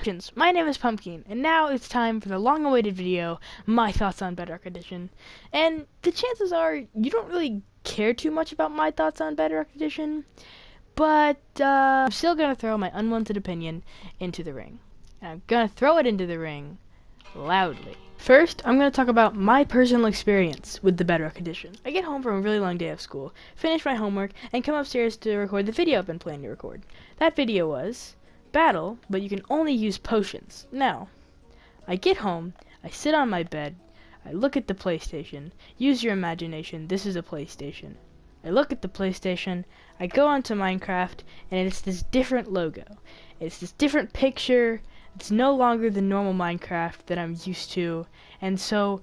legends, my name is Pumpkin, and now it's time for the long-awaited video, my thoughts on Bedrock Edition. And the chances are you don't really care too much about my thoughts on Bedrock Edition, but I'm still going to throw my unwanted opinion into the ring. And I'm going to throw it into the ring loudly. First, I'm going to talk about my personal experience with the Bedrock Edition. I get home from a really long day of school, finish my homework, and come upstairs to record the video I've been planning to record. That video was battle, but you can only use potions. Now, I get home, I sit on my bed, I look at the PlayStation. Use your imagination, this is a PlayStation. I look at the PlayStation, I go onto Minecraft, and it's this different logo. It's this different picture. It's no longer the normal Minecraft that I'm used to, and so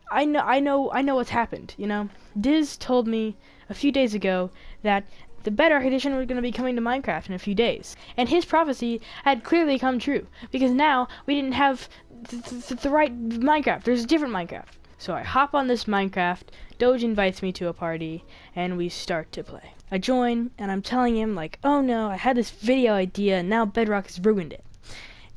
I know what's happened. You know, Diz told me a few days ago that the Bedrock Edition was going to be coming to Minecraft in a few days, and his prophecy had clearly come true because now we didn't have the right Minecraft. There's a different Minecraft. So I hop on this Minecraft. Doge invites me to a party, and we start to play. I join, and I'm telling him like, "Oh no, I had this video idea, and now Bedrock has ruined it."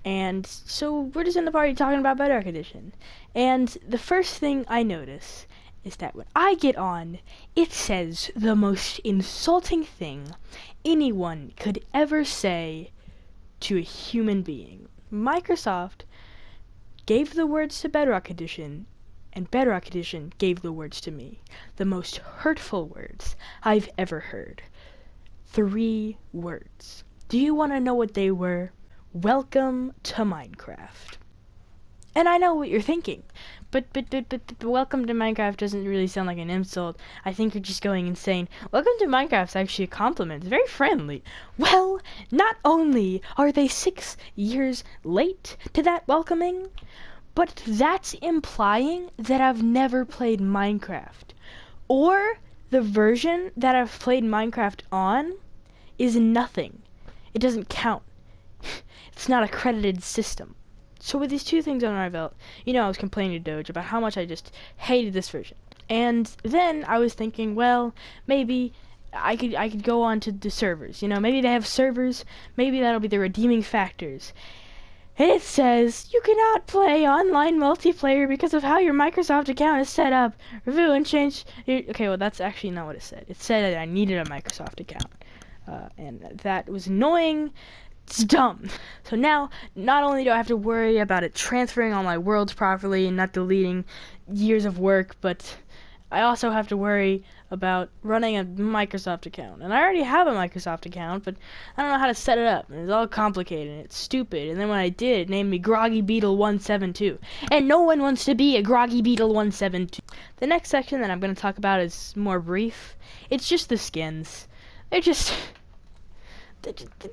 And so we're just in the party talking about Bedrock Edition. And the first thing I notice is that when I get on, it says the most insulting thing anyone could ever say to a human being. Microsoft gave the words to Bedrock Edition, and Bedrock Edition gave the words to me. The most hurtful words I've ever heard. 3 words. Do you want to know what they were? Welcome to Minecraft. And I know what you're thinking, but welcome to Minecraft doesn't really sound like an insult. I think you're just going insane. Welcome to Minecraft's actually a compliment. It's very friendly. Well, not only are they 6 years late to that welcoming, but that's implying that I've never played Minecraft. Or the version that I've played Minecraft on is nothing. It doesn't count. It's not a credited system. So with these 2 things under my belt, you know, I was complaining to Doge about how much I just hated this version. And then I was thinking, well, maybe I could go on to the servers. You know, maybe they have servers. Maybe that'll be the redeeming factors. And it says, you cannot play online multiplayer because of how your Microsoft account is set up. Review and change your... Okay, well, that's actually not what it said. It said that I needed a Microsoft account. And that was annoying. It's dumb. So now, not only do I have to worry about it transferring all my worlds properly and not deleting years of work, but I also have to worry about running a Microsoft account. And I already have a Microsoft account, but I don't know how to set it up. And it's all complicated, and it's stupid. And then when I did, it named me Groggy Beetle 172. And no one wants to be a Groggy Beetle 172. The next section that I'm going to talk about is more brief. It's just the skins. They're just...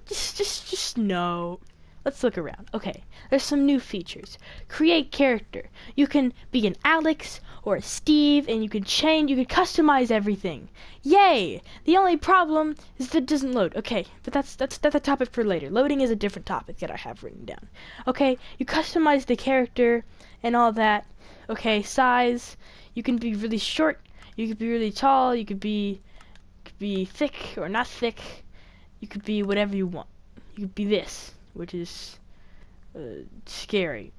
Just no. Let's look around. Okay, there's some new features. Create character. You can be an Alex or a Steve, and you can customize everything. Yay! The only problem is that it doesn't load. Okay, but that's a topic for later. Loading is a different topic that I have written down. Okay, you customize the character and all that. Okay, size. You can be really short. You could be really tall. You could be thick or not thick. You could be whatever you want. You could be this, which is scary.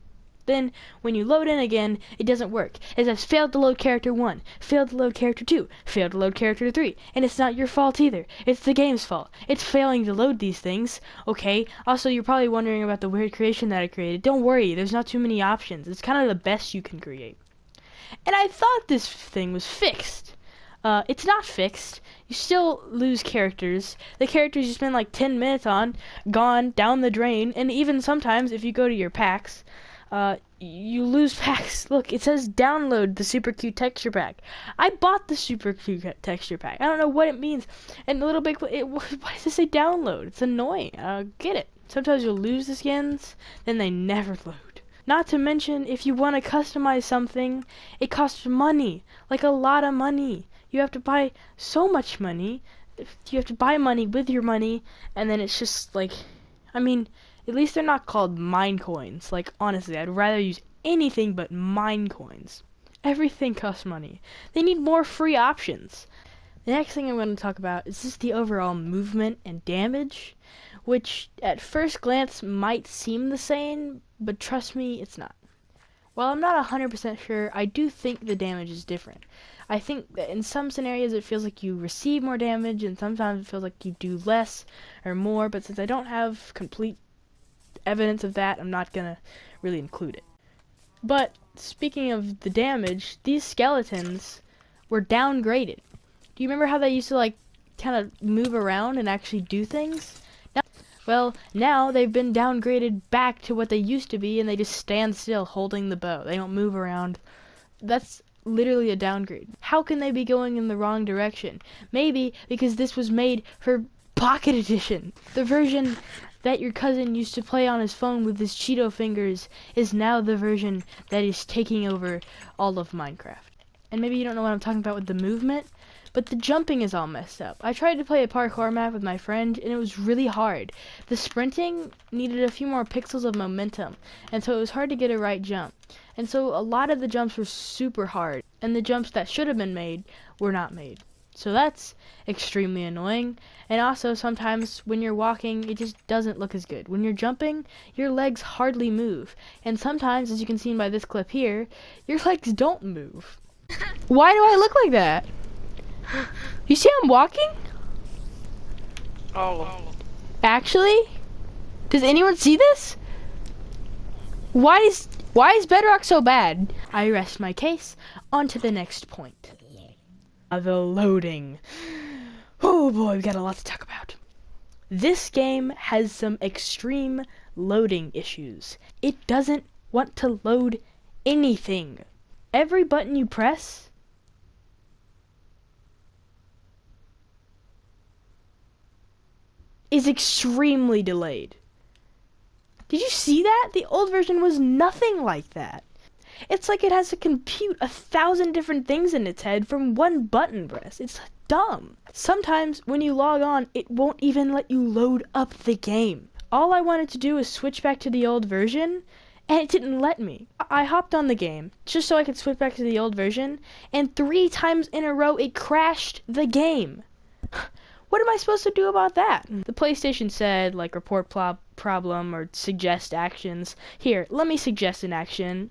Then, when you load in again, it doesn't work. It says, failed to load character 1, failed to load character 2, failed to load character 3. And it's not your fault either. It's the game's fault. It's failing to load these things. Okay, also, you're probably wondering about the weird creation that I created. Don't worry, there's not too many options. It's kind of the best you can create. And I thought this thing was fixed. It's not fixed. You still lose characters. The characters you spend like 10 minutes on, gone, down the drain, and even sometimes if you go to your packs, you lose packs. Look, it says download the super cute texture pack. I bought the super cute texture pack. I don't know what it means. And a little big, why does it say download? It's annoying. I don't get it. Sometimes you'll lose the skins, then they never load. Not to mention, if you want to customize something, it costs money, like a lot of money. You have to buy so much money. You have to buy money with your money, and then it's just like, I mean, at least they're not called mine coins. Like, honestly, I'd rather use anything but mine coins. Everything costs money. They need more free options. The next thing I'm going to talk about is just the overall movement and damage, which at first glance might seem the same, but trust me, it's not. While I'm not 100% sure, I do think the damage is different. I think that in some scenarios it feels like you receive more damage, and sometimes it feels like you do less or more, but since I don't have complete evidence of that, I'm not going to really include it. But speaking of the damage, these skeletons were downgraded. Do you remember how they used to like kind of move around and actually do things? Well, now they've been downgraded back to what they used to be, and they just stand still holding the bow. They don't move around. That's literally a downgrade. How can they be going in the wrong direction? Maybe because this was made for Pocket Edition. The version that your cousin used to play on his phone with his Cheeto fingers is now the version that is taking over all of Minecraft. And maybe you don't know what I'm talking about with the movement, but the jumping is all messed up. I tried to play a parkour map with my friend, and it was really hard. The sprinting needed a few more pixels of momentum, and so it was hard to get a right jump. And so a lot of the jumps were super hard, and the jumps that should have been made were not made. So that's extremely annoying. And also sometimes when you're walking, it just doesn't look as good. When you're jumping, your legs hardly move. And sometimes, as you can see by this clip here, your legs don't move. Why do I look like that? You see I'm walking? Oh. Actually? Does anyone see this? Why is Bedrock so bad? I rest my case. On to the next point. The loading. Oh boy, we got a lot to talk about. This game has some extreme loading issues. It doesn't want to load anything. Every button you press is extremely delayed. Did you see that? The old version was nothing like that. It's like it has to compute 1,000 different things in its head from one button press. It's dumb. Sometimes when you log on, it won't even let you load up the game. All I wanted to do was switch back to the old version, and it didn't let me. I hopped on the game just so I could switch back to the old version, and 3 times in a row it crashed the game. What am I supposed to do about that? The PlayStation said, like, report problem or suggest actions. Here, let me suggest an action.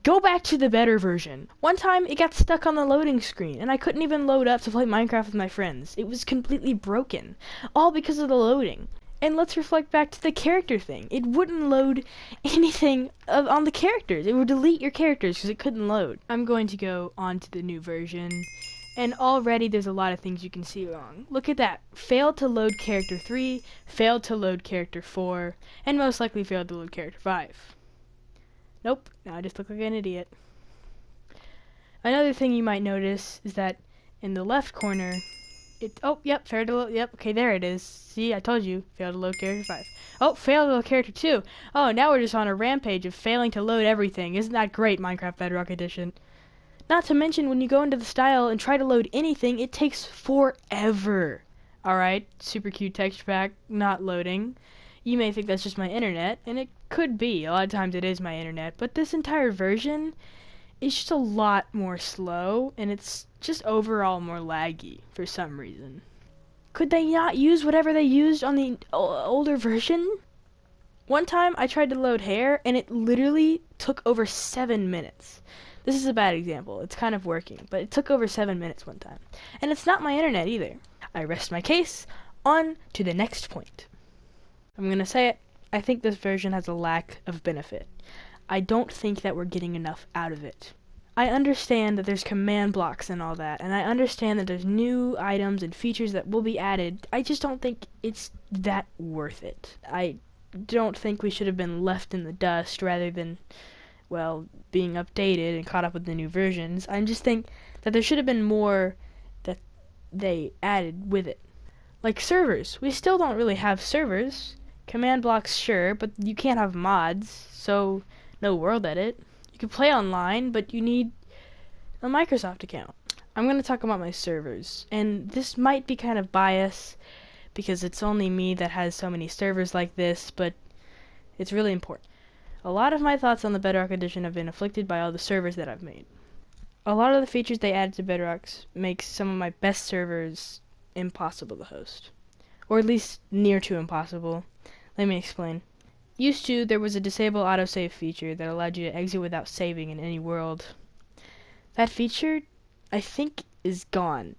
Go back to the better version. One time, it got stuck on the loading screen, and I couldn't even load up to play Minecraft with my friends. It was completely broken, all because of the loading. And let's reflect back to the character thing. It wouldn't load anything on the characters. It would delete your characters because it couldn't load. I'm going to go on to the new version. And already there's a lot of things you can see wrong. Look at that. Failed to load character 3, failed to load character 4, and most likely failed to load character 5. Nope, now I just look like an idiot. Another thing you might notice is that in the left corner, failed to load, okay, there it is. See, I told you, failed to load character 5. Oh, failed to load character 2. Oh, now we're just on a rampage of failing to load everything. Isn't that great, Minecraft Bedrock Edition? Not to mention, when you go into the style and try to load anything, it takes forever. Alright, super cute texture pack, not loading. You may think that's just my internet, and it could be. A lot of times it is my internet, but this entire version is just a lot more slow, and it's just overall more laggy for some reason. Could they not use whatever they used on the older version? One time I tried to load hair, and it literally took over 7 minutes. This is a bad example. It's kind of working, but it took over 7 minutes one time. And it's not my internet either. I rest my case. On to the next point. I'm going to say it. I think this version has a lack of benefit. I don't think that we're getting enough out of it. I understand that there's command blocks and all that, and I understand that there's new items and features that will be added. I just don't think it's that worth it. I don't think we should have been left in the dust rather than, well, being updated and caught up with the new versions. I just think that there should have been more that they added with it. Like servers. We still don't really have servers. Command blocks, sure, but you can't have mods, so no world edit. You can play online, but you need a Microsoft account. I'm going to talk about my servers, and this might be kind of biased because it's only me that has so many servers like this, but it's really important. A lot of my thoughts on the Bedrock Edition have been afflicted by all the servers that I've made. A lot of the features they added to Bedrocks makes some of my best servers impossible to host. Or at least near to impossible. Let me explain. Used to, there was a disable autosave feature that allowed you to exit without saving in any world. That feature, I think, is gone,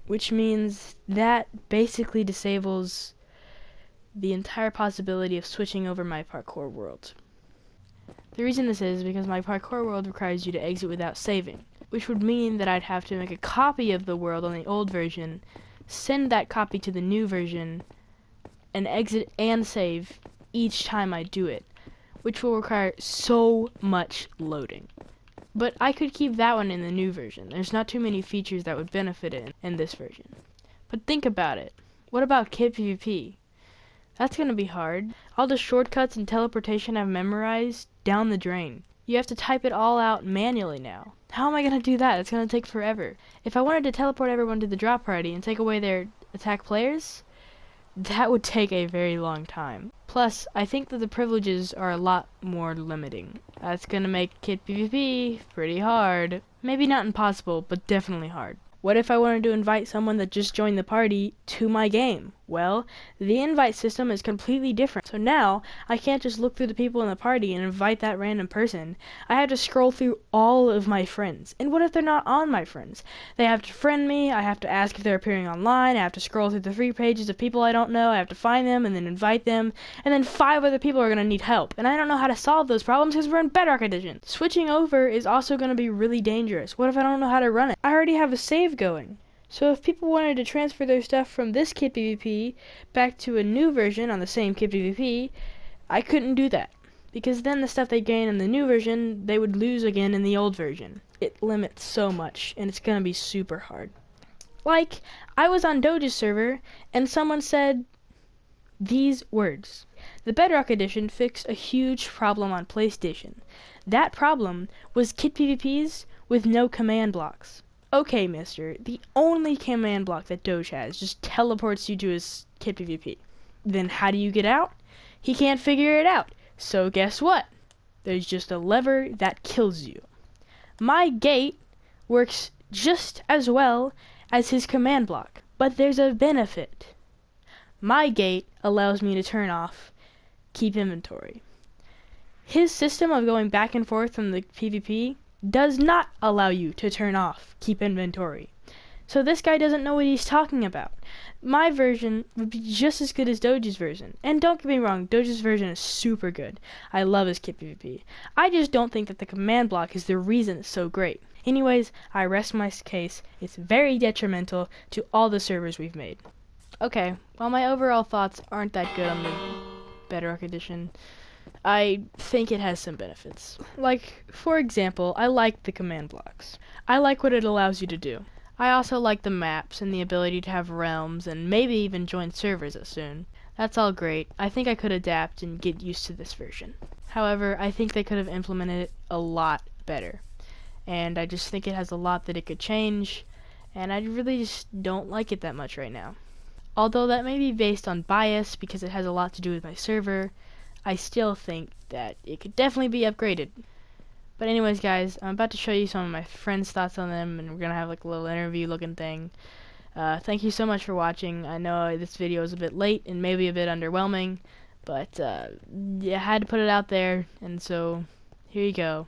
which means that basically disables the entire possibility of switching over my parkour world. The reason this is because my parkour world requires you to exit without saving, which would mean that I'd have to make a copy of the world on the old version, send that copy to the new version, and exit and save each time I do it, which will require so much loading. But I could keep that one in the new version. There's not too many features that would benefit it in this version. But think about it. What about Kit PvP? That's gonna be hard. All the shortcuts and teleportation I've memorized, down the drain. You have to type it all out manually now. How am I gonna do that? It's gonna take forever. If I wanted to teleport everyone to the drop party and take away their attack players, that would take a very long time. Plus, I think that the privileges are a lot more limiting. That's gonna make Kit PvP pretty hard. Maybe not impossible, but definitely hard. What if I wanted to invite someone that just joined the party to my game? Well, the invite system is completely different. So now, I can't just look through the people in the party and invite that random person. I have to scroll through all of my friends. And what if they're not on my friends? They have to friend me, I have to ask if they're appearing online, I have to scroll through the free pages of people I don't know, I have to find them and then invite them, and then 5 other people are going to need help. And I don't know how to solve those problems because we're in Bedrock Edition. Switching over is also going to be really dangerous. What if I don't know how to run it? I already have a save going. So if people wanted to transfer their stuff from this Kit PvP back to a new version on the same Kit PvP, I couldn't do that. Because then the stuff they gain in the new version, they would lose again in the old version. It limits so much, and it's gonna be super hard. Like, I was on Doge's server, and someone said these words. The Bedrock Edition fixed a huge problem on PlayStation. That problem was Kit PvPs with no command blocks. Okay, mister, the only command block that Doge has just teleports you to his Kit PvP. Then how do you get out? He can't figure it out. So guess what? There's just a lever that kills you. My gate works just as well as his command block, but there's a benefit. My gate allows me to turn off keep inventory. His system of going back and forth from the PvP does not allow you to turn off keep inventory. So this guy doesn't know what he's talking about. My version would be just as good as Doge's version. And don't get me wrong, Doge's version is super good. I love his Kit PvP. I just don't think that the command block is the reason it's so great. Anyways, I rest my case. It's very detrimental to all the servers we've made. Okay, while my overall thoughts aren't that good on the Bedrock Edition, I think it has some benefits. Like, for example, I like the command blocks. I like what it allows you to do. I also like the maps and the ability to have realms and maybe even join servers soon. That's all great. I think I could adapt and get used to this version. However, I think they could have implemented it a lot better. And I just think it has a lot that it could change, and I really just don't like it that much right now. Although that may be based on bias because it has a lot to do with my server, I still think that it could definitely be upgraded. But anyways, guys, I'm about to show you some of my friends' thoughts on them, and we're going to have like a little interview looking thing. Thank you so much for watching. I know this video is a bit late and maybe a bit underwhelming, but yeah, I had to put it out there, and so here you go.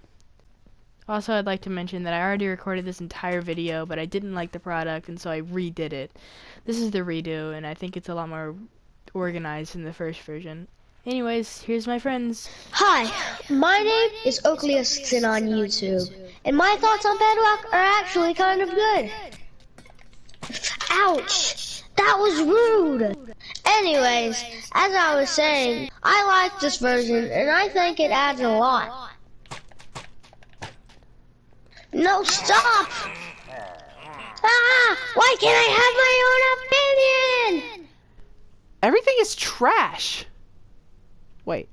Also, I'd like to mention that I already recorded this entire video, but I didn't like the product, and so I redid it. This is the redo, and I think it's a lot more organized than the first version. Anyways, here's my friends. Hi, my name is Oakleyston on YouTube, and my thoughts on Bedrock are actually kind of good. Ouch! That was rude! Anyways, as I was saying, I like this version, and I think it adds a lot. No, stop! Ah! Why can't I have my own opinion? Everything is trash. Wait.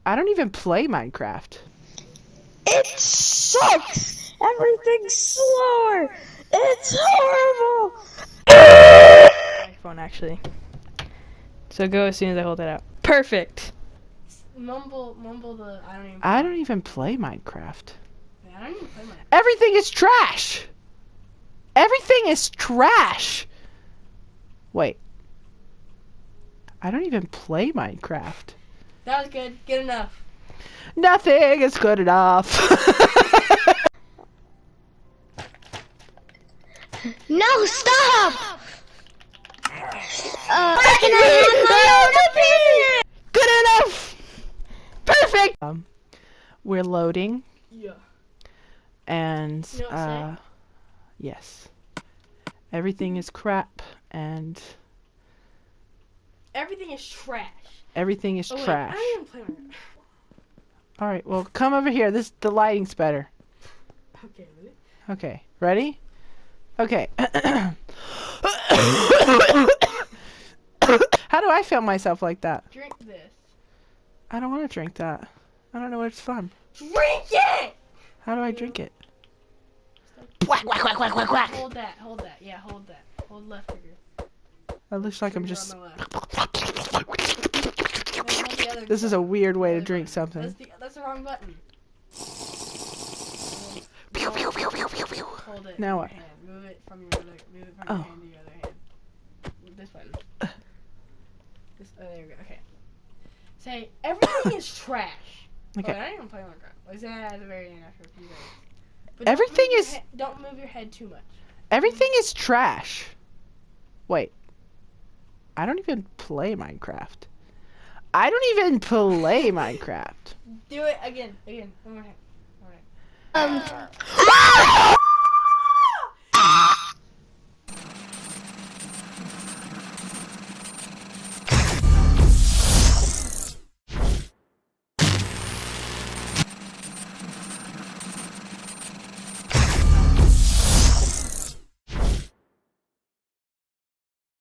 I don't even play Minecraft. It sucks! Everything's slower! It's horrible! iPhone, actually. So go as soon as I hold it out. Perfect! Mumble the, I don't even play Minecraft. I I don't even play Minecraft. Everything is trash. Everything is trash. Wait. I don't even play Minecraft. That was good. Good enough. Nothing is good enough. No, stop! Can I have my own opinion? Good enough. Perfect. We're loading, Yeah. and You know what I'm saying? yes, everything is crap, and Everything is trash. everything is Oh, wait, trash. I don't even play Minecraft. All right, well, come over here. The lighting's better. Okay, really? Okay, ready? Okay. How do I film myself like that? Drink this. I don't want to drink that. I don't know what it's from. Drink it! How do I drink it? Whack, whack, whack, whack, whack, whack. Hold that. Yeah, hold that. Hold left trigger. It looks like I'm Trigger just... on the left. No, hold the other This is a button. weird way The to other drink button. something. That's the wrong button. Pew, pew, pew, pew, pew, pew. Hold it. Now with what? your hand. Move it from your Oh. hand to your other hand. This button. There we go. Okay. Say everything is trash. Okay. Oh, I didn't even play Minecraft. I said that at the very end after a few days. But Everything is... don't move your head too much. Everything is trash. Wait. I don't even play Minecraft. I don't even play Minecraft. Do it again. One more time. One more time.